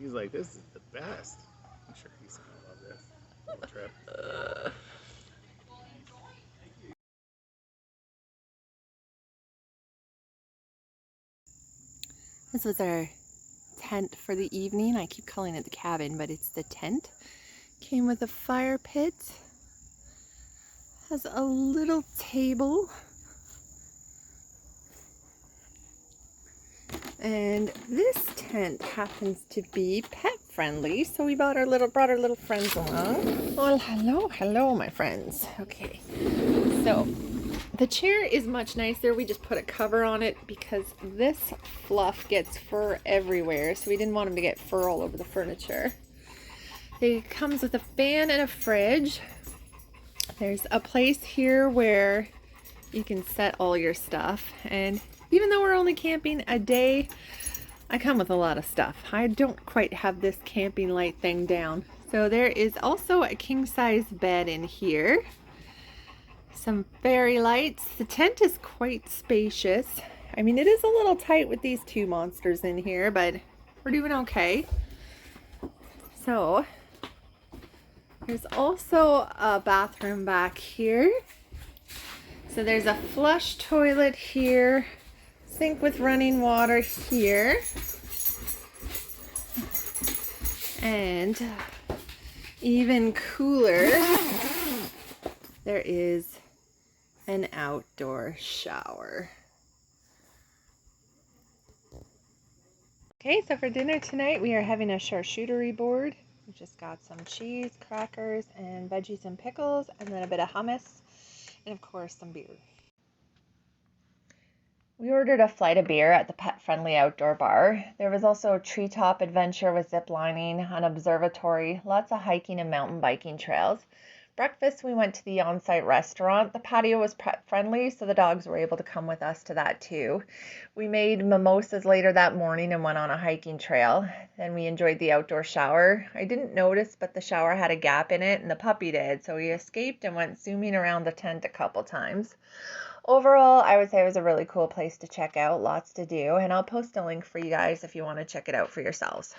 He's like, this is the best. I'm sure he's gonna love this little trip. This was our tent for the evening. I keep calling it the cabin, but it's the tent. Came with a fire pit. Has a little table. And this tent happens to be pet friendly, so we brought our little friends along. Well, hello, my friends. Okay, so the chair is much nicer. We just put a cover on it because this fluff gets fur everywhere, so we didn't want him to get fur all over the furniture. It comes with a fan and a fridge. There's a place here where you can set all your stuff, and even though we're only camping a day, I come with a lot of stuff. I don't quite have this camping light thing down. So there is also a king-size bed in here. Some fairy lights. The tent is quite spacious. I mean, it is a little tight with these two monsters in here, but we're doing okay. So there's also a bathroom back here. So there's a flush toilet here, sink with running water here, and even cooler, there is an outdoor shower. Okay, so for dinner tonight we are having a charcuterie board. We just got some cheese, crackers, and veggies and pickles, and then a bit of hummus, and of course some beer. We ordered a flight of beer at the pet-friendly outdoor bar. There was also a treetop adventure with zip lining, an observatory, lots of hiking and mountain biking trails. Breakfast, we went to the on-site restaurant. The patio was pet-friendly, so the dogs were able to come with us to that too. We made mimosas later that morning and went on a hiking trail. Then we enjoyed the outdoor shower. I didn't notice, but the shower had a gap in it, and the puppy did, so we escaped and went zooming around the tent a couple times. Overall, I would say it was a really cool place to check out, lots to do, and I'll post a link for you guys if you want to check it out for yourselves.